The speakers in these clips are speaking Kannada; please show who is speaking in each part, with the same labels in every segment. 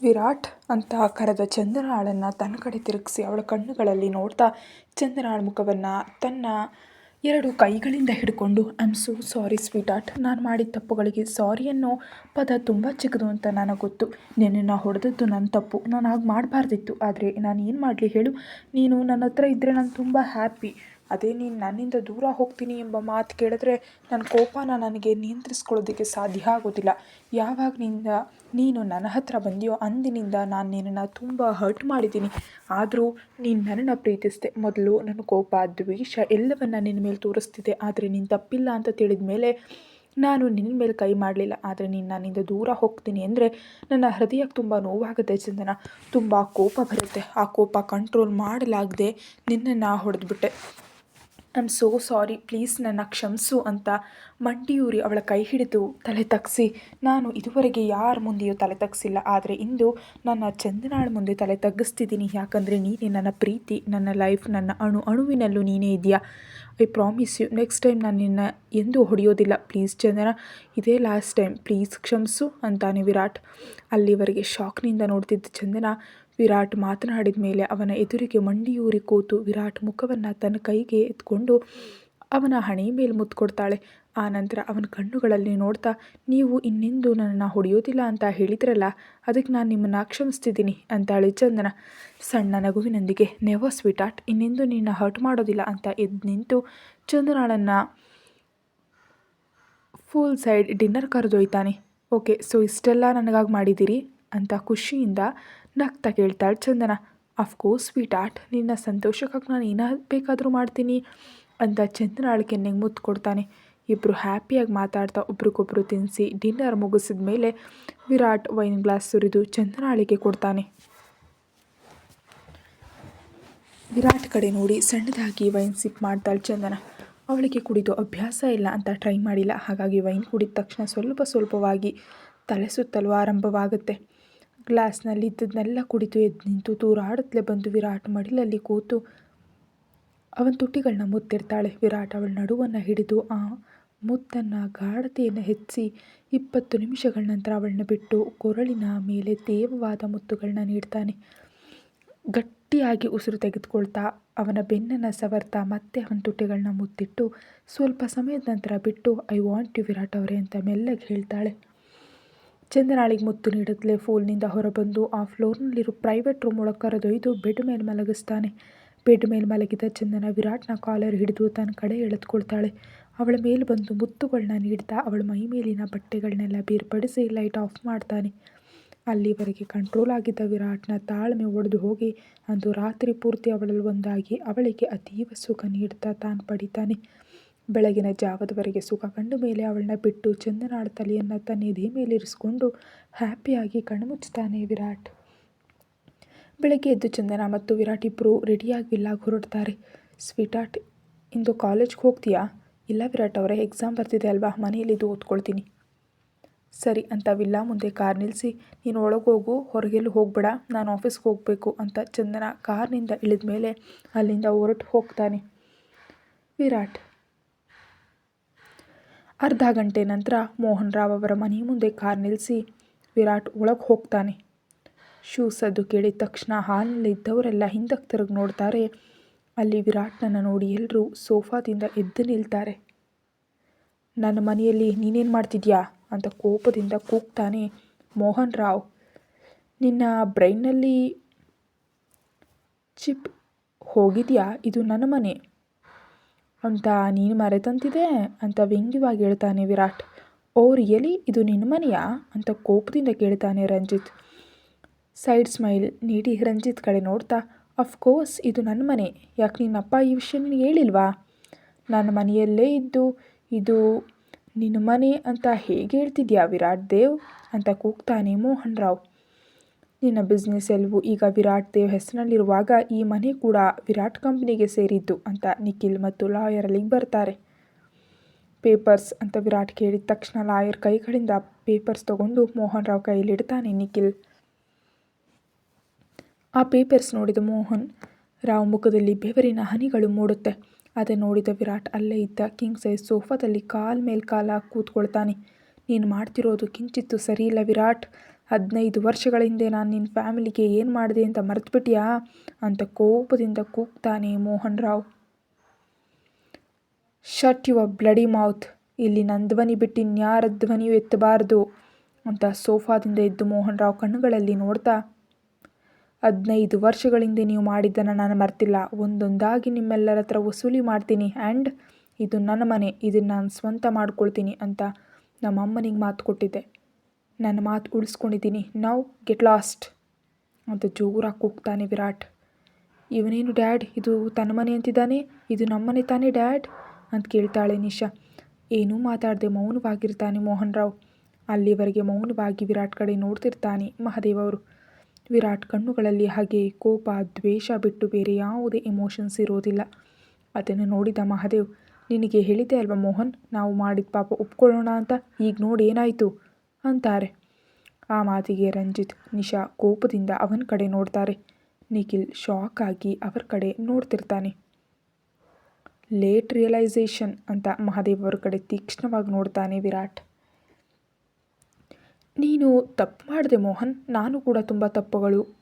Speaker 1: ವಿರಾಟ್ ಅಂತ ಕರೆದ ಚಂದನಾಳನ್ನು ತನ್ನ ಕಡೆ ತಿರುಗಿಸಿ ಅವಳ ಕಣ್ಣುಗಳಲ್ಲಿ ನೋಡ್ತಾ ಚಂದನಾಳ ಮುಖವನ್ನು ತನ್ನ 2 ಕೈಗಳಿಂದ ಹಿಡ್ಕೊಂಡು ಐ ಆಮ್ ಸೋ ಸಾರಿ ಸ್ವೀಟಾರ್ಟ್, ನಾನು ಮಾಡಿದ ತಪ್ಪುಗಳಿಗೆ ಸಾರಿ ಅನ್ನೋ ಪದ ತುಂಬ ಚಿಕ್ಕದು ಅಂತ ನನಗೆ ಗೊತ್ತು. ನಿನ್ನನ್ನು ಹೊಡೆದದ್ದು ನನ್ನ ತಪ್ಪು, ನಾನು ಹಾಗೆ ಮಾಡಬಾರ್ದಿತ್ತು. ಆದರೆ ನಾನು ಏನು ಮಾಡಲಿ ಹೇಳು, ನೀನು ನನ್ನ ಹತ್ರ ಇದ್ದರೆ ನಾನು ತುಂಬ ಹ್ಯಾಪಿ. ಅದೇ ನೀನು ನನ್ನಿಂದ ದೂರ ಹೋಗ್ತೀನಿ ಎಂಬ ಮಾತು ಕೇಳಿದ್ರೆ ನನ್ನ ಕೋಪನ ನನಗೆ ನಿಯಂತ್ರಿಸ್ಕೊಳ್ಳೋದಕ್ಕೆ ಸಾಧ್ಯ ಆಗೋದಿಲ್ಲ. ಯಾವಾಗ ನೀನು ನನ್ನ ಹತ್ರ ಬಂದಿಯೋ ಅಂದಿನಿಂದ ನಾನು ನಿನ್ನನ್ನು ತುಂಬ ಹರ್ಟ್ ಮಾಡಿದ್ದೀನಿ. ಆದರೂ ನೀನು ನನ್ನನ್ನು ಪ್ರೀತಿಸಿದೆ. ಮೊದಲು ನನ್ನ ಕೋಪ, ದ್ವೇಷ ಎಲ್ಲವನ್ನು ನಿನ್ನ ಮೇಲೆ ತೋರಿಸ್ತಿದ್ದೆ. ಆದರೆ ನೀನು ತಪ್ಪಿಲ್ಲ ಅಂತ ತಿಳಿದ ಮೇಲೆ ನಾನು ನಿನ್ನ ಮೇಲೆ ಕೈ ಮಾಡಲಿಲ್ಲ. ಆದರೆ ನೀನು ನನ್ನಿಂದ ದೂರ ಹೋಗ್ತೀನಿ ಅಂದರೆ ನನ್ನ ಹೃದಯಕ್ಕೆ ತುಂಬ ನೋವಾಗುತ್ತೆ ಚಂದನ. ತುಂಬ ಕೋಪ ಬರುತ್ತೆ. ಆ ಕೋಪ ಕಂಟ್ರೋಲ್ ಮಾಡಲಾಗದೆ ನಿನ್ನನ್ನು ಹೊಡೆದ್ಬಿಟ್ಟೆ. I am so sorry, please ನನ್ನ ಕ್ಷಮಿಸು ಅಂತ ಮಂಡಿಯೂರಿ ಅವಳ ಕೈ ಹಿಡಿದು ತಲೆ ತಗ್ಗಿಸಿ, ನಾನು ಇದುವರೆಗೆ ಯಾರ ಮುಂದೆಯೂ ತಲೆ ತಗ್ಗಿಸಿಲ್ಲ. ಆದರೆ ಇಂದು ನನ್ನ ಚಂದನಾಳ ಮುಂದೆ ತಲೆ ತಗ್ಗಿಸ್ತಿದ್ದೀನಿ. ಯಾಕಂದರೆ ನೀನೇ ನನ್ನ ಪ್ರೀತಿ, ನನ್ನ ಲೈಫ್, ನನ್ನ ಅಣುವಿನಲ್ಲೂ ನೀನೇ ಇದೆಯಾ. I promise you, next time ನಾನು ನಿನ್ನ ಎಂದೂ ಹೊಡೆಯೋದಿಲ್ಲ. ಪ್ಲೀಸ್ ಚಂದನ, ಇದೇ ಲಾಸ್ಟ್ ಟೈಮ್, ಪ್ಲೀಸ್ ಕ್ಷಮಿಸು ಅಂತಾನೆ ವಿರಾಟ್. ಅಲ್ಲಿವರೆಗೆ ಶಾಕ್ನಿಂದ ನೋಡ್ತಿದ್ದ ಚಂದನ ವಿರಾಟ್ ಮಾತನಾಡಿದ ಮೇಲೆ ಅವನ ಎದುರಿಗೆ ಮಂಡಿಯೂರಿ ಕೂತು ವಿರಾಟ್ ಮುಖವನ್ನು ತನ್ನ ಕೈಗೆ ಎತ್ಕೊಂಡು ಅವನ ಹಣೆ ಮೇಲೆ ಮುತ್ತು ಕೊಡ್ತಾಳೆ. ಆ ನಂತರ ಅವನ ಕಣ್ಣುಗಳಲ್ಲಿ ನೋಡ್ತಾ, ನೀವು ಇನ್ನೆಂದೂ ನನ್ನನ್ನು ಹೊಡೆಯೋದಿಲ್ಲ ಅಂತ ಹೇಳಿದ್ರಲ್ಲ, ಅದಕ್ಕೆ ನಾನು ನಿಮ್ಮನ್ನು ಕ್ಷಮಿಸ್ತಿದ್ದೀನಿ ಅಂತಾಳೆ ಚಂದನ ಸಣ್ಣ ನಗುವಿನೊಂದಿಗೆ. ನೆವರ್ ಸ್ವೀಟಾರ್ಟ್, ಇನ್ನೆಂದೂ ನಿನ್ನ ಹರ್ಟ್ ಮಾಡೋದಿಲ್ಲ ಅಂತ ಎದ್ದು ನಿಂತು ಚಂದನಾಳನ್ನು ಫುಲ್ ಸೈಡ್ ಡಿನ್ನರ್ ಕರೆದೊಯ್ತಾನೆ. ಓಕೆ, ಸೊ ಇಷ್ಟೆಲ್ಲ ನನಗಾಗಿ ಮಾಡಿದ್ದೀರಿ ಅಂತ ಖುಷಿಯಿಂದ ನಗ್ತಾ ಕೇಳ್ತಾಳೆ ಚಂದನ. ಅಫ್ಕೋರ್ಸ್ ಸ್ವೀಟಾರ್ಟ್, ನಿನ್ನ ಸಂತೋಷಕ್ಕಾಗಿ ನಾನು ಏನ ಬೇಕಾದರೂ ಮಾಡ್ತೀನಿ ಅಂತ ಚಂದನಾಳ ಕೆನ್ನೆಗೆ ಮುತ್ತು ಕೊಡ್ತಾನೆ. ಇಬ್ಬರು ಹ್ಯಾಪಿಯಾಗಿ ಮಾತಾಡ್ತಾ ಒಬ್ರಿಗೊಬ್ರು ತಿನ್ನಿಸಿ ಡಿನ್ನರ್ ಮುಗಿಸಿದ ಮೇಲೆ ವಿರಾಟ್ ವೈನ್ ಗ್ಲಾಸ್ ಸುರಿದು ಚಂದನಾಳಿಗೆ ಕೊಡ್ತಾನೆ. ವಿರಾಟ್ ಕಡೆ ನೋಡಿ ಸಣ್ಣದಾಗಿ ವೈನ್ ಸಿಪ್ ಮಾಡ್ತಾಳೆ ಚಂದನ. ಅವಳಿಗೆ ಕುಡಿದು ಅಭ್ಯಾಸ ಇಲ್ಲ ಅಂತ ಟ್ರೈ ಮಾಡಿಲ್ಲ. ಹಾಗಾಗಿ ವೈನ್ ಕುಡಿದ ತಕ್ಷಣ ಸ್ವಲ್ಪವಾಗಿ ತಲೆ ಸುತ್ತಲು ಆರಂಭವಾಗುತ್ತೆ. ಗ್ಲಾಸ್ನಲ್ಲಿ ಇದ್ದದನ್ನೆಲ್ಲ ಕುಡಿದು ಎದ್ದು ನಿಂತು ತೂರಾಡತ್ಲೆ ಬಂದು ವಿರಾಟ್ ಮಡಿಲಲ್ಲಿ ಕೂತು ಅವನ ತುಟಿಗಳನ್ನ ಮುತ್ತಿರ್ತಾಳೆ. ವಿರಾಟ್ ಅವಳ ನಡುವನ್ನು ಹಿಡಿದು ಆ ಮುತ್ತನ್ನು ಗಾಢತೆಯನ್ನು ಹೆಚ್ಚಿ 20 ನಿಮಿಷಗಳ ನಂತರ ಅವಳನ್ನ ಬಿಟ್ಟು ಕೊರಳಿನ ಮೇಲೆ ತೇವವಾದ ಮುತ್ತುಗಳನ್ನ ನೀಡ್ತಾನೆ. ಗಟ್ಟಿಯಾಗಿ ಉಸಿರು ತೆಗೆದುಕೊಳ್ತಾ ಅವನ ಬೆನ್ನನ್ನು ಸವರ್ತಾ ಮತ್ತೆ ಅವನ ತುಟಿಗಳನ್ನ ಮುತ್ತಿಟ್ಟು ಸ್ವಲ್ಪ ಸಮಯದ ನಂತರ ಬಿಟ್ಟು ಐ ವಾಂಟ್ ಯು ವಿರಾಟ್ ಅವರೇ ಅಂತ ಮೆಲ್ಲಗೆ ಹೇಳ್ತಾಳೆ. ಚಂದನಾಳಿಗೆ ಮುತ್ತು ನೀಡತ್ಲೆ ಫೋಲ್ನಿಂದ ಹೊರಬಂದು ಆ ಫ್ಲೋರ್ನಲ್ಲಿರೋ ಪ್ರೈವೇಟ್ ರೂಮ್ ಒಳಗೆ ಕರೆದೊಯ್ದು ಬೆಡ್ ಮೇಲೆ ಮಲಗಿಸ್ತಾನೆ. ಬೆಡ್ ಮೇಲೆ ಮಲಗಿದ ಚಂದನ ವಿರಾಟ್ನ ಕಾಲರ್ ಹಿಡಿದು ತನ್ನ ಕಡೆ ಎಳೆದುಕೊಳ್ತಾಳೆ. ಅವಳ ಮೇಲೆ ಬಂದು ಮುತ್ತುಗಳನ್ನ ನೀಡ್ತಾ ಅವಳ ಮೈ ಮೇಲಿನ ಬಟ್ಟೆಗಳನ್ನೆಲ್ಲ ಬೇರ್ಪಡಿಸಿ ಲೈಟ್ ಆಫ್ ಮಾಡ್ತಾನೆ. ಅಲ್ಲಿವರೆಗೆ ಕಂಟ್ರೋಲ್ ಆಗಿದ್ದ ವಿರಾಟ್ನ ತಾಳ್ಮೆ ಒಡೆದು ಹೋಗಿ ಅಂದು ರಾತ್ರಿ ಪೂರ್ತಿ ಅವಳಲ್ಲಿ ಒಂದಾಗಿ ಅವಳಿಗೆ ಅತೀವ ಸುಖ ನೀಡ್ತಾ ತಾನು ಪಡಿತಾನೆ. ಬೆಳಗಿನ ಜಾವದವರೆಗೆ ಸುಖ ಕಂಡ ಮೇಲೆ ಅವಳನ್ನ ಬಿಟ್ಟು ಚಂದನಾಳ ತಲೆಯನ್ನು ತನ್ನ ಎದೆ ಮೇಲಿರಿಸ್ಕೊಂಡು ಹ್ಯಾಪಿಯಾಗಿ ಕಣ್ಮುಚ್ತಾನೆ ವಿರಾಟ್. ಬೆಳಗ್ಗೆ ಎದ್ದು ಚಂದನ ಮತ್ತು ವಿರಾಟ್ ಇಬ್ಬರು ರೆಡಿಯಾಗಿ ವಿಲ್ಲಾಗಿ ಹೊರಡ್ತಾರೆ. ಸ್ವೀಟಾರ್ಟ್, ಇಂದು ಕಾಲೇಜ್ಗೆ ಹೋಗ್ತೀಯಾ? ಇಲ್ಲ ವಿರಾಟ್ ಅವರೇ, ಎಕ್ಸಾಮ್ ಬರ್ತಿದೆ ಅಲ್ವಾ, ಮನೆಯಲ್ಲಿದ್ದು ಓದ್ಕೊಳ್ತೀನಿ. ಸರಿ ಅಂತ ವಿಲ್ಲಾ ಮುಂದೆ ಕಾರ್ ನಿಲ್ಲಿಸಿ, ನೀನು ಒಳಗೋಗು, ಹೊರಗೆಲ್ಲೂ ಹೋಗಬೇಡ, ನಾನು ಆಫೀಸ್ಗೆ ಹೋಗಬೇಕು ಅಂತ ಚಂದನ ಕಾರ್ನಿಂದ ಇಳಿದ ಮೇಲೆ ಅಲ್ಲಿಂದ ಹೊರಟು ಹೋಗ್ತಾನೆ ವಿರಾಟ್. ಅರ್ಧ ಗಂಟೆ ನಂತರ ಮೋಹನ್ ರಾವ್ ಅವರ ಮನೆ ಮುಂದೆ ಕಾರ್ ನಿಲ್ಲಿಸಿ ವಿರಾಟ್ ಒಳಗೆ ಹೋಗ್ತಾನೆ. ಶೂ ಸದ್ದು ಕೇಳಿದ ತಕ್ಷಣ ಹಾಲ್ನಲ್ಲಿ ಇದ್ದವರೆಲ್ಲ ಹಿಂದಕ್ಕೆ ತಿರುಗಿ ನೋಡ್ತಾರೆ. ಅಲ್ಲಿ ವಿರಾಟ್ನನ್ನು ನೋಡಿ ಎಲ್ಲರೂ ಸೋಫಾದಿಂದ ಎದ್ದು ನಿಲ್ತಾರೆ. ನನ್ನ ಮನೆಯಲ್ಲಿ ನೀನೇನು ಮಾಡ್ತಿದ್ಯಾ ಅಂತ ಕೋಪದಿಂದ ಕೂಗ್ತಾನೆ ಮೋಹನ್ ರಾವ್. ನಿನ್ನ ಬ್ರೈನ್ನಲ್ಲಿ ಚಿಪ್ ಹೋಗಿದೆಯಾ? ಇದು ನನ್ನ ಮನೆ ಅಂತ ನೀನು ಮರೆತಂತಿದೆ ಅಂತ ವ್ಯಂಗ್ಯವಾಗಿ ಹೇಳ್ತಾನೆ ವಿರಾಟ್. ಓ ರಿಯಲಿ, ಇದು ನಿನ್ನ ಮನೆಯಾ ಅಂತ ಕೋಪದಿಂದ ಕೇಳ್ತಾನೆ ರಂಜಿತ್. ಸೈಡ್ ಸ್ಮೈಲ್ ನೀಡಿ ರಂಜಿತ್ ಕಡೆ ನೋಡ್ತಾ, ಅಫ್ಕೋರ್ಸ್ ಇದು ನನ್ನ ಮನೆ, ಯಾಕೆ ನಿನ್ನಪ್ಪ ಈ ವಿಷಯ ನಿನಗೆ ಹೇಳಿಲ್ವಾ? ನನ್ನ ಮನೆಯಲ್ಲೇ ಇದ್ದು ಇದು ನಿನ್ನ ಮನೆ ಅಂತ ಹೇಗೆ ಹೇಳ್ತಿದ್ಯಾ ವಿರಾಟ್ ದೇವ್ ಅಂತ ಕೂಗ್ತಾನೆ ಮೋಹನ್ ರಾವ್. ನಿನ್ನ ಬಿಸ್ನೆಸ್ ಎಲ್ಲವೂ ಈಗ ವಿರಾಟ್ ದೇವ್ ಹೆಸರಿನಲ್ಲಿರುವಾಗ ಈ ಮನೆ ಕೂಡ ವಿರಾಟ್ ಕಂಪ್ನಿಗೆ ಸೇರಿದ್ದು ಅಂತ ನಿಖಿಲ್ ಮತ್ತು ಲಾಯರ್ ಅಲ್ಲಿಗೆ ಬರ್ತಾರೆ. ಪೇಪರ್ಸ್ ಅಂತ ವಿರಾಟ್ ಕೇಳಿದ ತಕ್ಷಣ ಲಾಯರ್ ಕೈಗಳಿಂದ ಪೇಪರ್ಸ್ ತಗೊಂಡು ಮೋಹನ್ ರಾವ್ ಕೈಯಲ್ಲಿಡ್ತಾನೆ ನಿಖಿಲ್. ಆ ಪೇಪರ್ಸ್ ನೋಡಿದ ಮೋಹನ್ ರಾವ್ ಮುಖದಲ್ಲಿ ಬೆವರಿನ ಹನಿಗಳು ಮೂಡುತ್ತೆ. ಅದನ್ನು ನೋಡಿದ ವಿರಾಟ್ ಅಲ್ಲೇ ಇದ್ದ ಕಿಂಗ್ ಸೈಜ್ ಸೋಫಾದಲ್ಲಿ ಕಾಲ್ ಮೇಲೆ ಕಾಲ ಕೂತ್ಕೊಳ್ತಾನೆ. ನೀನು ಮಾಡ್ತಿರೋದು ಕಿಂಚಿತ್ತು ಸರಿಯಿಲ್ಲ ವಿರಾಟ್. 15 ವರ್ಷಗಳ ಹಿಂದೆ ನಾನು ನಿನ್ನ ಫ್ಯಾಮಿಲಿಗೆ ಏನು ಮಾಡಿದೆ ಅಂತ ಮರೆತುಬಿಟ್ಯಾ ಅಂತ ಕೋಪದಿಂದ ಕೂಗ್ತಾನೆ Mohan Rao. Shut your bloody mouth, ಇಲ್ಲಿ ನನ್ನ ಧ್ವನಿ ಬಿಟ್ಟು ಇನ್ಯಾರ ಧ್ವನಿಯೂ ಎತ್ತಬಾರ್ದು ಅಂತ ಸೋಫಾದಿಂದ ಎದ್ದು ಮೋಹನ್ ರಾವ್ ಕಣ್ಣುಗಳಲ್ಲಿ ನೋಡ್ತಾ, 15 ವರ್ಷಗಳಿಂದ ನೀವು ಮಾಡಿದ್ದನ್ನು ನಾನು ಮರ್ತಿಲ್ಲ. ಒಂದೊಂದಾಗಿ ನಿಮ್ಮೆಲ್ಲರ ಹತ್ರ ವಸೂಲಿ ಮಾಡ್ತೀನಿ. ಆ್ಯಂಡ್ ಇದು ನನ್ನ ಮನೆ, ಇದನ್ನು ನಾನು ಸ್ವಂತ ಮಾಡ್ಕೊಳ್ತೀನಿ ಅಂತ ನಮ್ಮ ಅಮ್ಮನಿಗೆ ಮಾತು ಕೊಟ್ಟಿದ್ದೆ. ನನ್ನ ಮಾತು ಉಳಿಸ್ಕೊಂಡಿದ್ದೀನಿ. ನೌ ಗೆಟ್ ಲಾಸ್ಟ್ ಅಂತ ಜೋರಾಗಿ ಕೂಗ್ತಾನೆ ವಿರಾಟ್. ಇವನೇನು ಡ್ಯಾಡ್, ಇದು ತನ್ನ ಮನೆ ಅಂತಿದ್ದಾನೆ, ಇದು ನಮ್ಮನೆ ತಾನೇ ಡ್ಯಾಡ್ ಅಂತ ಕೇಳ್ತಾಳೆ ನಿಶಾ. ಏನೂ ಮಾತಾಡದೆ ಮೌನವಾಗಿರ್ತಾನೆ ಮೋಹನ್ ರಾವ್. ಅಲ್ಲಿವರೆಗೆ ಮೌನವಾಗಿ ವಿರಾಟ್ ಕಡೆ ನೋಡ್ತಿರ್ತಾನೆ ಮಹಾದೇವ್ ಅವರು. ವಿರಾಟ್ ಕಣ್ಣುಗಳಲ್ಲಿ ಹಾಗೆ ಕೋಪ, ದ್ವೇಷ ಬಿಟ್ಟು ಬೇರೆ ಯಾವುದೇ ಎಮೋಷನ್ಸ್ ಇರೋದಿಲ್ಲ. ಅದನ್ನು ನೋಡಿದ ಮಹಾದೇವ್, ನಿನಗೆ ಹೇಳಿದ್ದೆ ಅಲ್ವಾ ಮೋಹನ್, ನಾವು ಮಾಡಿದ ಪಾಪ ಒಪ್ಕೊಳ್ಳೋಣ ಅಂತ, ಈಗ ನೋಡಿ ಏನಾಯಿತು ಅಂತಾರೆ. ಆ ಮಾತಿಗೆ ರಂಜಿತ್, ನಿಶಾ ಕೋಪದಿಂದ ಅವನ ಕಡೆ ನೋಡ್ತಾರೆ. ನಿಖಿಲ್ ಶಾಕ್ ಆಗಿ ಅವರ ಕಡೆ ನೋಡ್ತಿರ್ತಾನೆ. ಲೇಟ್ ರಿಯಲೈಸೇಷನ್ ಅಂತ ಮಹಾದೇವ್ ಅವರ ಕಡೆ ತೀಕ್ಷ್ಣವಾಗಿ ನೋಡ್ತಾನೆ ವಿರಾಟ್. ನೀನು ತಪ್ಪು ಮಾಡಿದೆ ಮೋಹನ್, ನಾನು ಕೂಡ ತುಂಬ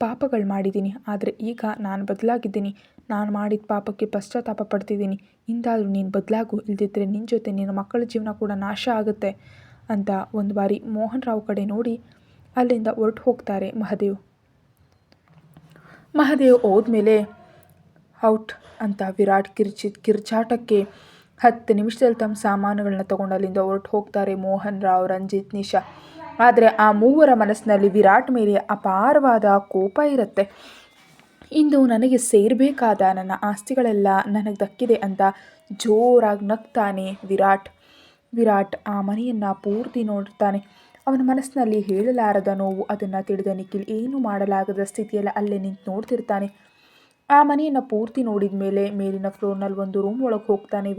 Speaker 1: ಪಾಪಗಳು ಮಾಡಿದ್ದೀನಿ. ಆದರೆ ಈಗ ನಾನು ಬದಲಾಗಿದ್ದೀನಿ. ನಾನು ಮಾಡಿದ ಪಾಪಕ್ಕೆ ಪಶ್ಚಾತ್ತಾಪ ಪಡ್ತಿದ್ದೀನಿ. ಇಂದಾದರೂ ನೀನು ಬದಲಾಗು, ಇಲ್ದಿದ್ದರೆ ನಿನ್ನ ಜೊತೆ ನಿನ್ನ ಮಕ್ಕಳ ಜೀವನ ಕೂಡ ನಾಶ ಆಗುತ್ತೆ ಅಂತ ಒಂದು ಬಾರಿ ಮೋಹನ್ ರಾವ್ ಕಡೆ ನೋಡಿ ಅಲ್ಲಿಂದ ಹೊರಟು ಹೋಗ್ತಾರೆ ಮಹಾದೇವ್. ಮಹಾದೇವ್ ಹೋದ್ಮೇಲೆ ಔಟ್ ಅಂತ ವಿರಾಟ್ ಕಿರ್ಚಾಟಕ್ಕೆ 10 ನಿಮಿಷದಲ್ಲಿ ತಮ್ಮ ಸಾಮಾನುಗಳನ್ನ ತೊಗೊಂಡು ಅಲ್ಲಿಂದ ಹೊರಟು ಹೋಗ್ತಾರೆ ಮೋಹನ್ ರಾವ್, ರಂಜಿತ್, ನಿಶಾ. ಆದರೆ ಆ ಮೂವರ ಮನಸ್ಸಿನಲ್ಲಿ ವಿರಾಟ್ ಮೇಲೆ ಅಪಾರವಾದ ಕೋಪ ಇರುತ್ತೆ. ಇಂದು ನನಗೆ ಸೇರಬೇಕಾದ ನನ್ನ ಆಸ್ತಿಗಳೆಲ್ಲ ನನಗೆ ದಕ್ಕಿದೆ ಅಂತ ಜೋರಾಗಿ ನಗ್ತಾನೆ ವಿರಾಟ್ ಆ ಮನೆಯನ್ನು ಪೂರ್ತಿ ನೋಡ್ತಾನೆ. ಅವನ ಮನಸ್ಸಿನಲ್ಲಿ ಹೇಳಲಾರದ ನೋವು. ಅದನ್ನು ತಿಳಿದ ನಿಖಿಲ್ ಏನೂ ಮಾಡಲಾಗದ ಸ್ಥಿತಿಯಲ್ಲಿ ಅಲ್ಲೇ ನಿಂತು ನೋಡ್ತಿರ್ತಾನೆ. ಆ ಮನೆಯನ್ನು ಪೂರ್ತಿ ನೋಡಿದ ಮೇಲೆ ಮೇಲಿನ ಫ್ಲೋರ್ನಲ್ಲಿ ಒಂದು ರೂಮ್ ಒಳಗೆ ಹೋಗ್ತಾನೆ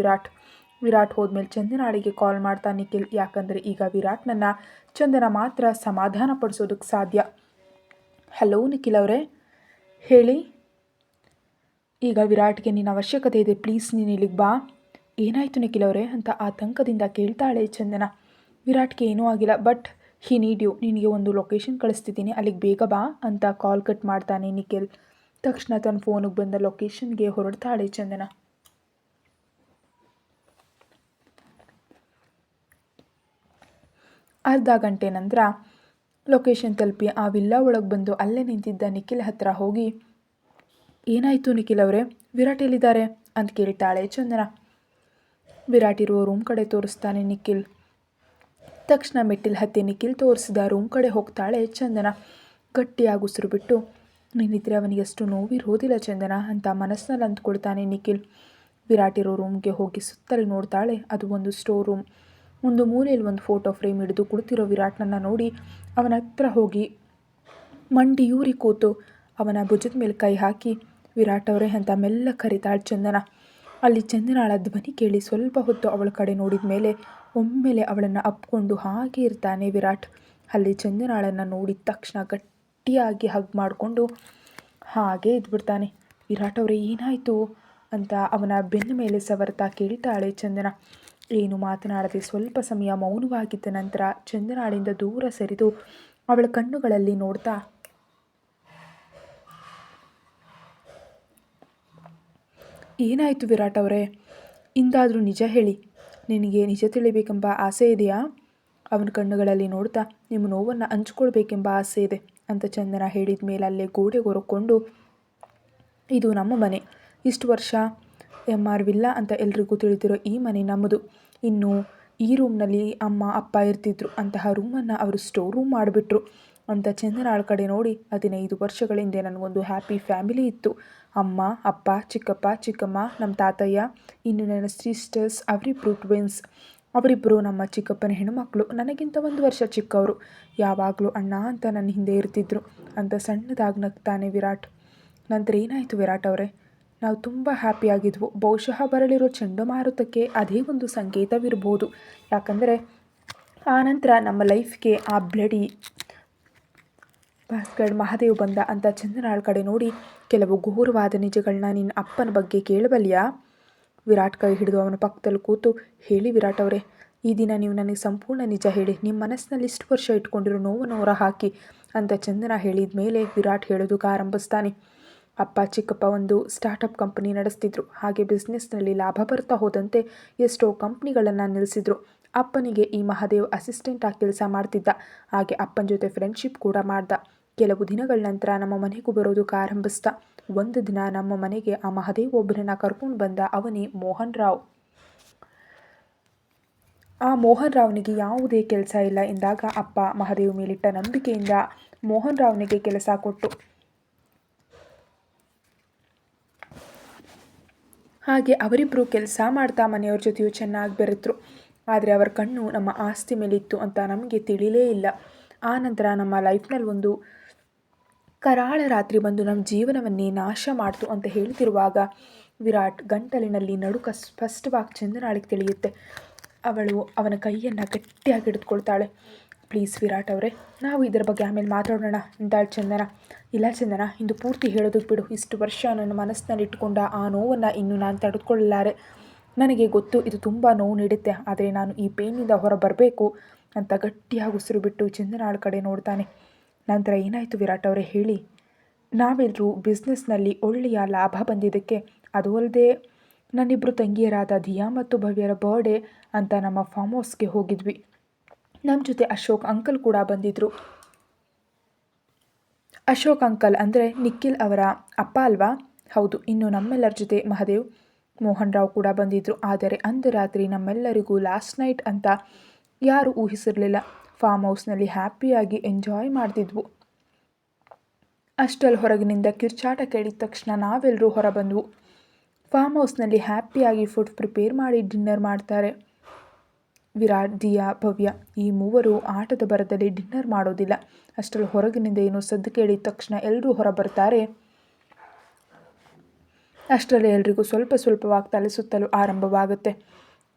Speaker 1: ವಿರಾಟ್ ಹೋದ್ಮೇಲೆ ಚಂದನಾಳಿಗೆ ಕಾಲ್ ಮಾಡ್ತಾನೆ ನಿಖಿಲ್. ಯಾಕಂದರೆ ಈಗ ವಿರಾಟ್ನನ್ನು ಚಂದನ ಮಾತ್ರ ಸಮಾಧಾನ ಪಡಿಸೋದಕ್ಕೆ ಸಾಧ್ಯ. ಹಲೋ ನಿಖಿಲ್ ಅವರೇ, ಹೇಳಿ. ಈಗ ವಿರಾಟ್ಗೆ ನಿನ್ನ ಅವಶ್ಯಕತೆ ಇದೆ, ಪ್ಲೀಸ್ ನೀನು ಇಲ್ಲಿಗೆ ಬಾ. ಏನಾಯಿತು ನಿಖಿಲ್ ಅವರೇ ಅಂತ ಆತಂಕದಿಂದ ಕೇಳ್ತಾಳೆ ಚಂದನ. ವಿರಾಟ್ಗೆ ಏನೂ ಆಗಿಲ್ಲ, ಬಟ್ ಹಿ ನೀಡ್ ಯು. ನಿನಗೆ ಒಂದು ಲೊಕೇಶನ್ ಕಳಿಸ್ತಿದ್ದೀನಿ, ಅಲ್ಲಿಗೆ ಬೇಗ ಬಾ ಅಂತ ಕಾಲ್ ಕಟ್ ಮಾಡ್ತಾನೆ ನಿಖಿಲ್. ತಕ್ಷಣ ತನ್ನ ಫೋನಿಗೆ ಬಂದ ಲೊಕೇಶನ್ಗೆ ಹೊರಡ್ತಾಳೆ ಚಂದನ. ಅರ್ಧ ಗಂಟೆ ನಂತರ ಲೊಕೇಶನ್ ತಲುಪಿ ಆ ವಿಲ್ಲಾ ಒಳಗೆ ಬಂದು ಅಲ್ಲೇ ನಿಂತಿದ್ದ ನಿಖಿಲ್ ಹತ್ರ ಹೋಗಿ, ಏನಾಯಿತು ನಿಖಿಲ್ ಅವರೇ, ವಿರಾಟ್ ಎಲ್ಲಿದ್ದಾರೆ ಅಂತ ಕೇಳ್ತಾಳೆ ಚಂದನ. ವಿರಾಟ್ ಇರುವ ರೂಮ್ ಕಡೆ ತೋರಿಸ್ತಾನೆ ನಿಖಿಲ್. ತಕ್ಷಣ ಮೆಟ್ಟಿಲು ಹತ್ತಿ ನಿಖಿಲ್ ತೋರಿಸಿದ ರೂಮ್ ಕಡೆ ಹೋಗ್ತಾಳೆ ಚಂದನ. ಗಟ್ಟಿಯಾಗಿ ಉಸಿರು ಬಿಟ್ಟು, ನೀನಿದ್ರೆ ಅವನಿಗೆ ಅಷ್ಟು ನೋವಿರೋದಿಲ್ಲ ಚಂದನ ಅಂತ ಮನಸ್ಸಿನಲ್ಲಿ ಅಂದ್ಕೊಳ್ತಾನೆ ನಿಖಿಲ್. ವಿರಾಟ್ ಇರೋ ರೂಮ್ಗೆ ಹೋಗಿ ಸುತ್ತಲೂ ನೋಡ್ತಾಳೆ. ಅದು ಒಂದು ಸ್ಟೋರ್ ರೂಮ್. ಒಂದು ಮೂಲೆಯಲ್ಲಿ ಒಂದು ಫೋಟೋ ಫ್ರೇಮ್ ಹಿಡಿದು ಕುಳಿತಿರೋ ವಿರಾಟ್ನನ್ನು ನೋಡಿ ಅವನ ಹತ್ರ ಹೋಗಿ ಮಂಡಿಯೂರಿ ಕೂತು ಅವನ ಭುಜದ ಮೇಲೆ ಕೈ ಹಾಕಿ, ವಿರಾಟ್ ಅವರೇ ಅಂತ ಮೆಲ್ಲ ಕರಿತಾಳೆ ಚಂದನ. ಅಲ್ಲಿ ಚಂದನಾಳ ಧ್ವನಿ ಕೇಳಿ ಸ್ವಲ್ಪ ಹೊತ್ತು ಅವಳ ಕಡೆ ನೋಡಿದ ಮೇಲೆ ಒಮ್ಮೆಲೆ ಅವಳನ್ನು ಅಪ್ಕೊಂಡು ಹಾಗೆ ಇರ್ತಾನೆ ವಿರಾಟ್. ಅಲ್ಲಿ ಚಂದನಾಳನ್ನು ನೋಡಿದ ತಕ್ಷಣ ಗಟ್ಟಿಯಾಗಿ ಹಗ್ ಮಾಡಿಕೊಂಡು ಹಾಗೆ ಇದ್ಬಿಡ್ತಾನೆ. ವಿರಾಟ್ ಅವರೇ ಏನಾಯಿತು ಅಂತ ಅವನ ಬೆನ್ನ ಮೇಲೆ ಸವರ್ತಾ ಕೇಳ್ತಾಳೆ ಚಂದನ. ಏನು ಮಾತನಾಡದೆ ಸ್ವಲ್ಪ ಸಮಯ ಮೌನವಾಗಿದ್ದ ನಂತರ ಚಂದನಾಳಿಂದ ದೂರ ಸರಿದು ಅವಳ ಕಣ್ಣುಗಳಲ್ಲಿ ನೋಡ್ತಾ, ಏನಾಯಿತು ವಿರಾಟ್ ಅವರೇ, ಇಂದಾದರೂ ನಿಜ ಹೇಳಿ, ನಿನಗೆ ನಿಜ ತಿಳಿಬೇಕೆಂಬ ಆಸೆ ಇದೆಯಾ? ಅವನ ಕಣ್ಣುಗಳಲ್ಲಿ ನೋಡ್ತಾ, ನಿಮ್ಮ ನೋವನ್ನು ಹಂಚ್ಕೊಳ್ಬೇಕೆಂಬ ಆಸೆ ಇದೆ ಅಂತ ಚಂದನ ಹೇಳಿದ ಮೇಲೆ ಅಲ್ಲೇ ಗೋಡೆ ಹೊರಕೊಂಡು, ಇದು ನಮ್ಮ ಮನೆ. ಇಷ್ಟು ವರ್ಷ MR ವಿಲ್ಲಾ ಅಂತ ಎಲ್ರಿಗೂ ತಿಳಿದಿರೋ ಈ ಮನೆ ನಮ್ಮದು. ಇನ್ನು ಈ ರೂಮ್ನಲ್ಲಿ ಅಮ್ಮ ಅಪ್ಪ ಇರ್ತಿದ್ರು, ಅಂತಹ ರೂಮನ್ನು ಅವರು ಸ್ಟೋರ್ ರೂಮ್ ಮಾಡಿಬಿಟ್ರು ಅಂತ ಚಂದನಾಳ ಕಡೆ ನೋಡಿ, 15 ವರ್ಷಗಳ ಹಿಂದೆ ನನಗೊಂದು ಹ್ಯಾಪಿ ಫ್ಯಾಮಿಲಿ ಇತ್ತು. ಅಮ್ಮ ಅಪ್ಪ, ಚಿಕ್ಕಪ್ಪ ಚಿಕ್ಕಮ್ಮ, ನಮ್ಮ ತಾತಯ್ಯ, ಇನ್ನು ನನ್ನ ಸಿಸ್ಟರ್ಸ್, ಅವರಿಬ್ಬರು ಟ್ವಿನ್ಸ್. ಅವರಿಬ್ಬರು ನಮ್ಮ ಚಿಕ್ಕಪ್ಪನ ಹೆಣ್ಣುಮಕ್ಕಳು, ನನಗಿಂತ 1 ವರ್ಷ ಚಿಕ್ಕವರು. ಯಾವಾಗಲೂ ಅಣ್ಣ ಅಂತ ನನ್ನ ಹಿಂದೆ ಇರ್ತಿದ್ರು ಅಂತ ಸಣ್ಣದಾಗಿ ನಗ್ತಾನೆ ವಿರಾಟ್. ನಂತರ ಏನಾಯಿತು ವಿರಾಟ್ ಅವರೇ, ನಾವು ತುಂಬ ಹ್ಯಾಪಿಯಾಗಿದ್ವು. ಬಹುಶಃ ಬರಲಿರೋ ಚಂಡಮಾರುತಕ್ಕೆ ಅದೇ ಒಂದು ಸಂಕೇತವಿರ್ಬೋದು. ಯಾಕಂದರೆ ಆನಂತರ ನಮ್ಮ ಲೈಫ್ಗೆ ಆ ಬ್ಲಡಿ ಭಾಸ್ಕರ್ ಮಹಾದೇವ್ ಬಂದ ಅಂತ ಚಂದನಾಳ ಕಡೆ ನೋಡಿ, ಕೆಲವು ಘೋರವಾದ ನಿಜಗಳನ್ನ ನಿನ್ನ ಅಪ್ಪನ ಬಗ್ಗೆ ಕೇಳಬಲ್ಯಾ? ವಿರಾಟ್ ಕೈ ಹಿಡಿದು ಅವನ ಪಕ್ಕದಲ್ಲಿ ಕೂತು, ಹೇಳಿ ವಿರಾಟ್ ಅವರೇ, ಈ ದಿನ ನೀವು ನನಗೆ ಸಂಪೂರ್ಣ ನಿಜ ಹೇಳಿ, ನಿಮ್ಮ ಮನಸ್ಸಿನಲ್ಲಿ ಇಷ್ಟು ವರ್ಷ ಇಟ್ಕೊಂಡಿರೋ ನೋವನ್ನು ಹೊರ ಹಾಕಿ ಅಂತ ಚಂದನ ಹೇಳಿದ ಮೇಲೆ ವಿರಾಟ್ ಹೇಳೋದಕ್ಕೆ ಆರಂಭಿಸ್ತಾನೆ. ಅಪ್ಪ ಚಿಕ್ಕಪ್ಪ ಒಂದು ಸ್ಟಾರ್ಟಪ್ ಕಂಪನಿ ನಡೆಸ್ತಿದ್ರು. ಹಾಗೆ ಬಿಸ್ನೆಸ್ನಲ್ಲಿ ಲಾಭ ಬರ್ತಾ ಹೋದಂತೆ ಎಷ್ಟೋ ಕಂಪ್ನಿಗಳನ್ನು ನಿಲ್ಲಿಸಿದ್ರು. ಅಪ್ಪನಿಗೆ ಈ ಮಹಾದೇವ್ ಅಸಿಸ್ಟೆಂಟ್ ಆಗಿ ಕೆಲಸ ಮಾಡ್ತಿದ್ದ. ಹಾಗೆ ಅಪ್ಪನ ಜೊತೆ ಫ್ರೆಂಡ್ಶಿಪ್ ಕೂಡ ಮಾಡ್ದ. ಕೆಲವು ದಿನಗಳ ನಂತರ ನಮ್ಮ ಮನೆಗೂ ಬರೋದಕ್ಕೆ ಆರಂಭಿಸ್ದ. ಒಂದು ದಿನ ನಮ್ಮ ಮನೆಗೆ ಆ ಮಹಾದೇವ್ ಒಬ್ಬರನ್ನ ಕರ್ಕೊಂಡು ಬಂದ. ಅವನೇ ಮೋಹನ್ ರಾವ್. ಆ ಮೋಹನ್ ರಾವ್ನಿಗೆ ಯಾವುದೇ ಕೆಲಸ ಇಲ್ಲ ಎಂದಾಗ ಅಪ್ಪ ಮಹಾದೇವ್ ಮೇಲಿಟ್ಟ ನಂಬಿಕೆಯಿಂದ ಮೋಹನ್ ರಾವ್ನಿಗೆ ಕೆಲಸ ಕೊಟ್ಟು ಹಾಗೆ ಅವರಿಬ್ಬರು ಕೆಲಸ ಮಾಡ್ತಾ ಮನೆಯವ್ರ ಜೊತೆಯೂ ಚೆನ್ನಾಗಿ ಬೆರೆತರು. ಆದರೆ ಅವರ ಕಣ್ಣು ನಮ್ಮ ಆಸ್ತಿ ಮೇಲಿತ್ತು ಅಂತ ನಮಗೆ ತಿಳಿಲೇ ಇಲ್ಲ. ಆ ನಂತರ ನಮ್ಮ ಲೈಫ್ನಲ್ಲಿ ಒಂದು ಕರಾಳ ರಾತ್ರಿ ಬಂದು ನಮ್ಮ ಜೀವನವನ್ನೇ ನಾಶ ಮಾಡ್ತು ಅಂತ ಹೇಳ್ತಿರುವಾಗ ವಿರಾಟ್ ಗಂಟಲಿನಲ್ಲಿ ನಡುಕ ಸ್ಪಷ್ಟವಾಗಿ ಚಂದನಾಳಿಗೆ ತಿಳಿಯುತ್ತೆ. ಅವಳು ಅವನ ಕೈಯನ್ನು ಗಟ್ಟಿಯಾಗಿ ಹಿಡಿದುಕೊಳ್ತಾಳೆ. ಪ್ಲೀಸ್ ವಿರಾಟ್ ಅವರೇ, ನಾವು ಇದರ ಬಗ್ಗೆ ಆಮೇಲೆ ಮಾತಾಡೋಣ ಅಂತಾಳು ಚಂದನ. ಇಲ್ಲ ಚಂದನ, ಇಂದು ಪೂರ್ತಿ ಹೇಳೋದಕ್ಕೆ ಬಿಡು. ಇಷ್ಟು ವರ್ಷ ನನ್ನ ಮನಸ್ಸಿನಲ್ಲಿ ಇಟ್ಕೊಂಡ ಆ ನೋವನ್ನು ಇನ್ನು ನಾನು ತಡೆದುಕೊಳ್ಳಲಾರೆ. ನನಗೆ ಗೊತ್ತು ಇದು ತುಂಬ ನೋವು ನೀಡುತ್ತೆ, ಆದರೆ ನಾನು ಈ ಪೇನಿಂದ ಹೊರ ಬರಬೇಕು ಅಂತ ಗಟ್ಟಿಯಾಗಿ ಉಸಿರು ಬಿಟ್ಟು ಚಂದನಾಳ ಕಡೆ ನೋಡ್ತಾನೆ. ನಂತರ ಏನಾಯಿತು ವಿರಾಟ್ ಅವರೇ ಹೇಳಿ. ನಾವೆಲ್ಲರೂ ಬಿಸ್ನೆಸ್ನಲ್ಲಿ ಒಳ್ಳೆಯ ಲಾಭ ಬಂದಿದ್ದಕ್ಕೆ, ಅದು ಅಲ್ಲದೆ ನನ್ನಿಬ್ಬರು ತಂಗಿಯರಾದ ದಿಯಾ ಮತ್ತು ಭವ್ಯರ ಬರ್ಡೇ ಅಂತ ನಮ್ಮ ಫಾರ್ಮ್ ಹೌಸ್ಗೆ ಹೋಗಿದ್ವಿ. ನಮ್ಮ ಜೊತೆ ಅಶೋಕ್ ಅಂಕಲ್ ಕೂಡ ಬಂದಿದ್ದರು. ಅಶೋಕ್ ಅಂಕಲ್ ಅಂದರೆ ನಿಖಿಲ್ ಅವರ ಅಪ್ಪ ಅಲ್ವಾ? ಹೌದು. ಇನ್ನು ನಮ್ಮೆಲ್ಲರ ಜೊತೆ ಮಹಾದೇವ್, ಮೋಹನ್ ರಾವ್ ಕೂಡ ಬಂದಿದ್ದರು. ಆದರೆ ಅಂದು ರಾತ್ರಿ ನಮ್ಮೆಲ್ಲರಿಗೂ ಲಾಸ್ಟ್ ನೈಟ್ ಅಂತ ಯಾರೂ ಊಹಿಸಿರಲಿಲ್ಲ. ಫಾರ್ಮ್ ಹೌಸ್ನಲ್ಲಿ ಹ್ಯಾಪಿಯಾಗಿ ಎಂಜಾಯ್ ಮಾಡ್ತಿದ್ವು. ಅಷ್ಟರಲ್ಲಿ ಹೊರಗಿನಿಂದ ಕಿರ್ಚಾಟ ಕೇಳಿದ ತಕ್ಷಣ ನಾವೆಲ್ಲರೂ ಹೊರ ಬಂದವು. ಫಾರ್ಮ್ ಹೌಸ್ನಲ್ಲಿ ಹ್ಯಾಪಿಯಾಗಿ ಫುಡ್ ಪ್ರಿಪೇರ್ ಮಾಡಿ ಡಿನ್ನರ್ ಮಾಡ್ತಾರೆ. ವಿರಾಟ್, ದಿಯಾ, ಭವ್ಯ ಈ ಮೂವರು ಆಟದ ಬರದಲ್ಲಿ ಡಿನ್ನರ್ ಮಾಡೋದಿಲ್ಲ. ಅಷ್ಟರಲ್ಲಿ ಹೊರಗಿನಿಂದ ಏನೋ ಸದ್ದು ಕೇಳಿದ ತಕ್ಷಣ ಎಲ್ಲರೂ ಹೊರ ಬರ್ತಾರೆ. ಅಷ್ಟರಲ್ಲಿ ಎಲ್ರಿಗೂ ಸ್ವಲ್ಪ ಸ್ವಲ್ಪವಾಗಿ ತಲೆ ಸುತ್ತಲು ಆರಂಭವಾಗುತ್ತೆ.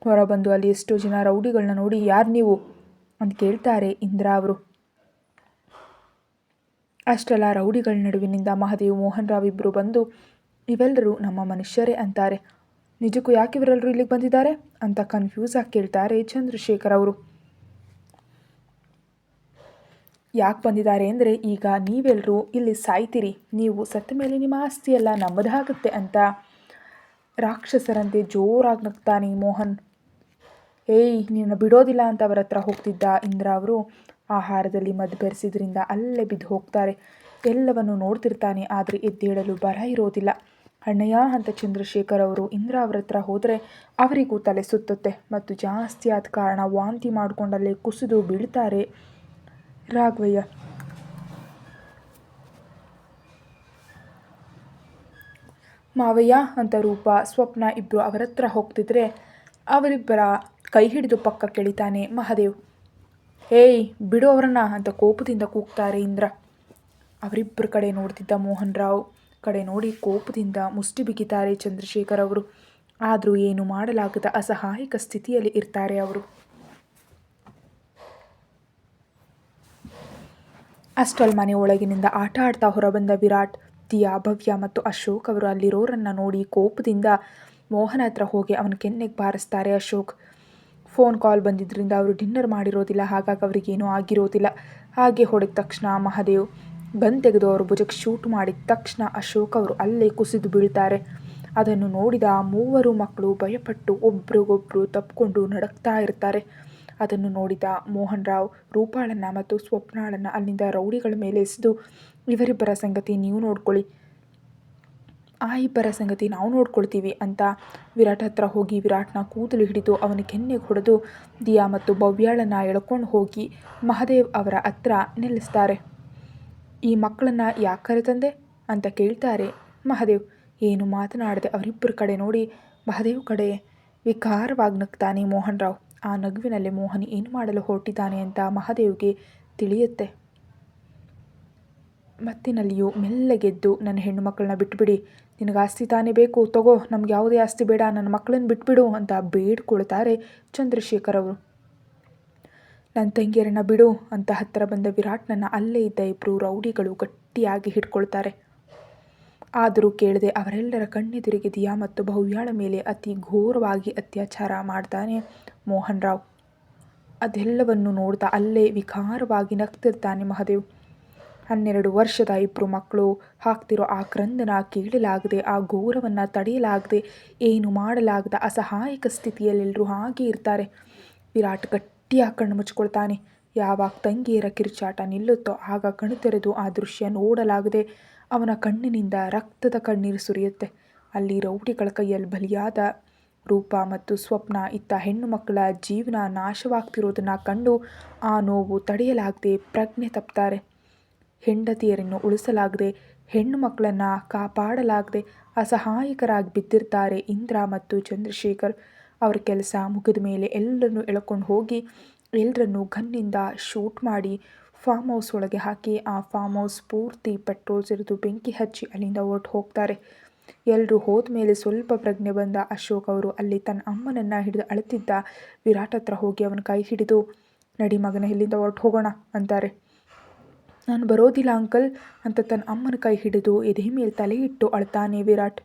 Speaker 1: ಹೊರಬಂದು ಅಲ್ಲಿ ಎಷ್ಟೋ ಜನ ರೌಡಿಗಳನ್ನ ನೋಡಿ, ಯಾರು ನೀವು ಅಂತ ಕೇಳ್ತಾರೆ ಇಂದ್ರಾ ಅವರು. ಅಷ್ಟೆಲ್ಲ ರೌಡಿಗಳ ನಡುವಿನಿಂದ ಮಹಾದೇವ್, ಮೋಹನ್ ರಾವ್ ಇಬ್ಬರು ಬಂದು ಇವೆಲ್ಲರೂ ನಮ್ಮ ಮನುಷ್ಯರೇ ಅಂತಾರೆ. ನಿಜಕ್ಕೂ ಯಾಕೆ ಇವರೆಲ್ಲರೂ ಇಲ್ಲಿಗೆ ಬಂದಿದ್ದಾರೆ ಅಂತ ಕನ್ಫ್ಯೂಸ್ ಆಗಿ ಕೇಳ್ತಾರೆ ಚಂದ್ರಶೇಖರ್ ಅವರು. ಯಾಕೆ ಬಂದಿದ್ದಾರೆ ಅಂದರೆ, ಈಗ ನೀವೆಲ್ಲರೂ ಇಲ್ಲಿ ಸಾಯ್ತೀರಿ, ನೀವು ಸತ್ತ ಮೇಲೆ ನಿಮ್ಮ ಆಸ್ತಿ ಎಲ್ಲ ನಮ್ಮದಾಗುತ್ತೆ ಅಂತ ರಾಕ್ಷಸರಂತೆ ಜೋರಾಗಿ ನಗ್ತಾನೆ ಮೋಹನ್. ಏಯ್, ನಿನ್ನ ಬಿಡೋದಿಲ್ಲ ಅಂತ ಅವರ ಹತ್ರ ಹೋಗ್ತಿದ್ದ ಇಂದ್ರಾ ಅವರು ಆಹಾರದಲ್ಲಿ ಮದ್ದು ಬೆರೆಸಿದ್ರಿಂದ ಅಲ್ಲೇ ಬಿದ್ದು ಹೋಗ್ತಾರೆ. ಎಲ್ಲವನ್ನು ನೋಡ್ತಿರ್ತಾನೆ, ಆದರೆ ಎದ್ದೇಳಲು ಬರ ಇರೋದಿಲ್ಲ. ಅಣ್ಣಯ್ಯ ಅಂತ ಚಂದ್ರಶೇಖರ್ ಅವರು ಇಂದ್ರಾ ಅವರ ಹತ್ರ ಹೋದರೆ ಅವರಿಗೂ ತಲೆ ಸುತ್ತುತ್ತೆ ಮತ್ತು ಜಾಸ್ತಿ ಆದ ಕಾರಣ ವಾಂತಿ ಮಾಡಿಕೊಂಡಲ್ಲೇ ಕುಸಿದು ಬೀಳ್ತಾರೆ ರಾಘವಯ್ಯ. ಮಾವಯ್ಯ ಅಂತ ರೂಪ, ಸ್ವಪ್ನ ಇಬ್ಬರು ಅವರ ಹತ್ರ ಹೋಗ್ತಿದ್ರೆ ಅವರಿಬ್ಬರ ಕೈ ಹಿಡಿದು ಪಕ್ಕ ಕೆಳಿತಾನೆ ಮಹಾದೇವ್. ಏಯ್, ಬಿಡು ಅವರನ್ನ ಅಂತ ಕೋಪದಿಂದ ಕೂಗ್ತಾರೆ ಇಂದ್ರ. ಅವರಿಬ್ಬರ ಕಡೆ ನೋಡ್ತಿದ್ದ ಮೋಹನ್ ರಾವ್ ಕಡೆ ನೋಡಿ ಕೋಪದಿಂದ ಮುಷ್ಟಿ ಬಿಗಿತಾರೆ ಚಂದ್ರಶೇಖರ್ ಅವರು. ಆದರೂ ಏನು ಮಾಡಲಾಗದ ಅಸಹಾಯಕ ಸ್ಥಿತಿಯಲ್ಲಿ ಇರ್ತಾರೆ ಅವರು. ಅಷ್ಟರಲ್ಲಿ ಮನೆ ಒಳಗಿನಿಂದ ಆಟ ಆಡ್ತಾ ಹೊರಬಂದ ವಿರಾಟ್, ದಿಯಾ, ಭವ್ಯ ಮತ್ತು ಅಶೋಕ್ ಅವರು ಅಲ್ಲಿರೋರನ್ನು ನೋಡಿ ಕೋಪದಿಂದ ಮೋಹನ್ ಹತ್ರ ಹೋಗಿ ಅವನ ಕೆನ್ನೆಗೆ ಬಾರಿಸ್ತಾರೆ ಅಶೋಕ್. ಫೋನ್ ಕಾಲ್ ಬಂದಿದ್ದರಿಂದ ಅವರು ಡಿನ್ನರ್ ಮಾಡಿರೋದಿಲ್ಲ, ಹಾಗಾಗಿ ಅವರಿಗೇನೂ ಆಗಿರೋದಿಲ್ಲ. ಹಾಗೆ ಹೊಡೆದ ತಕ್ಷಣ ಮಹಾದೇವ್ ಗನ್ ತೆಗೆದು ಅವರು ಭುಜಕ್ಕೆ ಶೂಟ್ ಮಾಡಿದ ತಕ್ಷಣ ಅಶೋಕ್ ಅವರು ಅಲ್ಲೇ ಕುಸಿದು ಬೀಳ್ತಾರೆ. ಅದನ್ನು ನೋಡಿದ ಮೂವರು ಮಕ್ಕಳು ಭಯಪಟ್ಟು ಒಬ್ರಿಗೊಬ್ರು ತಪ್ಪಿಕೊಂಡು ನಡಕ್ತಾ ಇರ್ತಾರೆ. ಅದನ್ನು ನೋಡಿದ ಮೋಹನ್ ರಾವ್ ರೂಪಾಳನ್ನು ಮತ್ತು ಸ್ವಪ್ನಾಳನ್ನು ಅಲ್ಲಿಂದ ರೌಡಿಗಳ ಮೇಲೆ ಎಸೆದು, ಇವರಿಬ್ಬರ ಸಂಗತಿ ನೀವು ನೋಡ್ಕೊಳ್ಳಿ, ಆ ಇಬ್ಬರ ಸಂಗತಿ ನಾವು ನೋಡ್ಕೊಳ್ತೀವಿ ಅಂತ ವಿರಾಟ್ ಹತ್ರ ಹೋಗಿ ವಿರಾಟ್ನ ಕೂದಲು ಹಿಡಿದು ಅವನ ಕೆನ್ನೆಗೆ ಹೊಡೆದು ದಿಯಾ ಮತ್ತು ಭವ್ಯಾಳನ್ನು ಎಳ್ಕೊಂಡು ಹೋಗಿ ಮಹಾದೇವ್ ಅವರ ಹತ್ರ ನಿಲ್ಲಿಸ್ತಾರೆ. ಈ ಮಕ್ಕಳನ್ನು ಯಾಕೆ ಕರೆತಂದೆ ಅಂತ ಕೇಳ್ತಾರೆ ಮಹಾದೇವ್. ಏನು ಮಾತನಾಡದೆ ಅವರಿಬ್ಬರ ಕಡೆ ನೋಡಿ ಮಹಾದೇವ್ ಕಡೆ ವಿಕಾರವಾಗಿ ನಗ್ತಾನೆ ಮೋಹನ್ ರಾವ್. ಆ ನಗುವಿನಲ್ಲಿ ಮೋಹನ್ ಏನು ಮಾಡಲು ಹೊರಟಿದ್ದಾನೆ ಅಂತ ಮಹಾದೇವ್ಗೆ ತಿಳಿಯುತ್ತೆ. ಮತ್ತಿನಲ್ಲಿಯೂ ಮೆಲ್ಲಗೆದ್ದು, ನನ್ನ ಹೆಣ್ಣು ಮಕ್ಕಳನ್ನ ಬಿಟ್ಬಿಡಿ, ನಿನಗೆ ಆಸ್ತಿ ತಾನೇ ಬೇಕು, ತಗೋ, ನಮ್ಗೆ ಯಾವುದೇ ಆಸ್ತಿ ಬೇಡ, ನನ್ನ ಮಕ್ಕಳನ್ನ ಬಿಟ್ಬಿಡು ಅಂತ ಬೇಡ್ಕೊಳ್ತಾರೆ ಚಂದ್ರಶೇಖರ್ ಅವರು. ನನ್ನ ತಂಗಿಯರನ್ನು ಬಿಡು ಅಂತ ಹತ್ತಿರ ಬಂದ ವಿರಾಟ್ನನ್ನು ಅಲ್ಲೇ ಇದ್ದ ಇಬ್ಬರು ರೌಡಿಗಳು ಗಟ್ಟಿಯಾಗಿ ಹಿಡ್ಕೊಳ್ತಾರೆ. ಆದರೂ ಕೇಳದೆ ಅವರೆಲ್ಲರ ಕಣ್ಣೆದುರಿಗೆ ದಿಯಾ ಮತ್ತು ಭವ್ಯಾಳ ಮೇಲೆ ಅತಿ ಘೋರವಾಗಿ ಅತ್ಯಾಚಾರ ಮಾಡ್ತಾನೆ ಮೋಹನ್ ರಾವ್. ಅದೆಲ್ಲವನ್ನು ನೋಡ್ತಾ ಅಲ್ಲೇ ವಿಕಾರವಾಗಿ ನಗ್ತಿರ್ತಾನೆ ಮಹಾದೇವ್. 12 ವರ್ಷದ ಇಬ್ಬರು ಮಕ್ಕಳು ಹಾಕ್ತಿರೋ ಆ ಕ್ರಂದನ ಕೇಳಲಾಗದೆ, ಆ ಘೋರವನ್ನು ತಡೆಯಲಾಗದೆ, ಏನು ಮಾಡಲಾಗದ ಅಸಹಾಯಕ ಸ್ಥಿತಿಯಲ್ಲೆಲ್ಲರೂ ಹಾಗೆ ಇರ್ತಾರೆ. ವಿರಾಟ್ ಗಟ್ಟಿಯಾಗಿ ಕಣ್ಣು ಮುಚ್ಕೊಳ್ತಾನೆ. ಯಾವಾಗ ತಂಗಿಯರ ಕಿರುಚಾಟ ನಿಲ್ಲುತ್ತೋ ಆಗ ಕಣ್ಣು ತೆರೆದು ಆ ದೃಶ್ಯ ನೋಡಲಾಗದೆ ಅವನ ಕಣ್ಣಿನಿಂದ ರಕ್ತದ ಕಣ್ಣೀರು ಸುರಿಯುತ್ತೆ. ಅಲ್ಲಿ ರೌಡಿಗಳ ಕೈಯಲ್ಲಿ ಬಲಿಯಾದ ರೂಪ ಮತ್ತು ಸ್ವಪ್ನ, ಇತ್ತ ಹೆಣ್ಣು ಮಕ್ಕಳ ಜೀವನ ನಾಶವಾಗ್ತಿರೋದನ್ನು ಕಂಡು ಆ ನೋವು ತಡೆಯಲಾಗದೆ ಪ್ರಜ್ಞೆ ತಪ್ತಾರೆ. ಹೆಂಡತಿಯರನ್ನು ಉಳಿಸಲಾಗದೆ, ಹೆಣ್ಣು ಮಕ್ಕಳನ್ನು ಕಾಪಾಡಲಾಗದೆ ಅಸಹಾಯಕರಾಗಿ ಬಿದ್ದಿರ್ತಾರೆ ಇಂದ್ರ ಮತ್ತು ಚಂದ್ರಶೇಖರ್. ಅವ್ರ ಕೆಲಸ ಮುಗಿದ ಮೇಲೆ ಎಲ್ಲರನ್ನು ಎಳ್ಕೊಂಡು ಹೋಗಿ ಎಲ್ಲರನ್ನು ಗನ್ನಿಂದ ಶೂಟ್ ಮಾಡಿ ಫಾರ್ಮ್ ಹೌಸ್ ಒಳಗೆ ಹಾಕಿ ಆ ಫಾರ್ಮ್ ಹೌಸ್ ಪೂರ್ತಿ ಪೆಟ್ರೋಲ್ ಸಿಡಿದು ಬೆಂಕಿ ಹಚ್ಚಿ ಅಲ್ಲಿಂದ ಹೊರಟು ಹೋಗ್ತಾರೆ. ಎಲ್ಲರೂ ಹೋದ ಮೇಲೆ ಸ್ವಲ್ಪ ಪ್ರಜ್ಞೆ ಬಂದ ಅಶೋಕ್ ಅವರು ಅಲ್ಲಿ ತನ್ನ ಅಮ್ಮನನ್ನು ಹಿಡಿದು ಅಳುತ್ತಿದ್ದ ವಿರಾಟ್ ಹತ್ರ ಹೋಗಿ ಅವನ ಕೈ ಹಿಡಿದು, ನಡಿ ಮಗನ ಇಲ್ಲಿಂದ ಹೊರಟು ಹೋಗೋಣ ಅಂತಾರೆ. ನಾನು ಬರೋದಿಲ್ಲ ಅಂಕಲ್ ಅಂತ ತನ್ನ ಅಮ್ಮನ ಕೈ ಹಿಡಿದು ಎದೆ ಮೇಲೆ ತಲೆ ಇಟ್ಟು ಅಳ್ತಾನೆ ವಿರಾಟ್.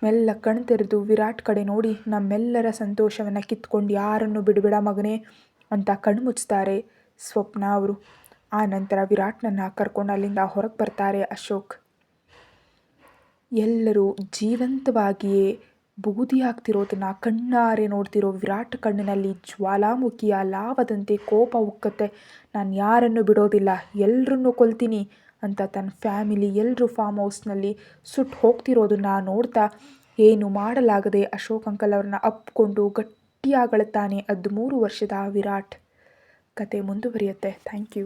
Speaker 1: ಮೆಲ್ಲ ಕಣ್ ತೆರೆದು ವಿರಾಟ್ ಕಡೆ ನೋಡಿ, ನಮ್ಮೆಲ್ಲರ ಸಂತೋಷವನ್ನು ಕಿತ್ಕೊಂಡು ಯಾರನ್ನು ಬಿಡಬೇಡ ಮಗನೇ ಅಂತ ಕಣ್ಣು ಮುಚ್ತಾರೆ ಸ್ವಪ್ನ ಅವರು. ಆ ನಂತರ ವಿರಾಟ್ನನ್ನು ಕರ್ಕೊಂಡು ಅಲ್ಲಿಂದ ಹೊರಗೆ ಬರ್ತಾರೆ ಅಶೋಕ್. ಎಲ್ಲರೂ ಜೀವಂತವಾಗಿಯೇ ಬೂದಿಯಾಗ್ತಿರೋದನ್ನು ಕಣ್ಣಾರೆ ನೋಡ್ತಿರೋ ವಿರಾಟ್ ಕಣ್ಣಿನಲ್ಲಿ ಜ್ವಾಲಾಮುಖಿಯ ಲಾವದಂತೆ ಕೋಪ ಉಕ್ಕತ್ತೆ. ನಾನು ಯಾರನ್ನು ಬಿಡೋದಿಲ್ಲ, ಎಲ್ಲರನ್ನೂ ಕೊಲ್ತೀನಿ ಅಂತ ತನ್ನ ಫ್ಯಾಮಿಲಿ ಎಲ್ಲರೂ ಫಾರ್ಮ್ ಹೌಸ್ನಲ್ಲಿ ಸುಟ್ಟು ಹೋಗ್ತಿರೋದನ್ನು ನೋಡ್ತಾ ಏನು ಮಾಡಲಾಗದೆ ಅಶೋಕ್ ಅಂಕಲ್ ಅವ್ರನ್ನ ಅಪ್ಕೊಂಡು ಗಟ್ಟಿಯಾಗಳುತ್ತಾನೆ 13 ವರ್ಷದ ವಿರಾಟ್. ಕತೆ ಮುಂದುವರಿಯುತ್ತೆ. Thank you.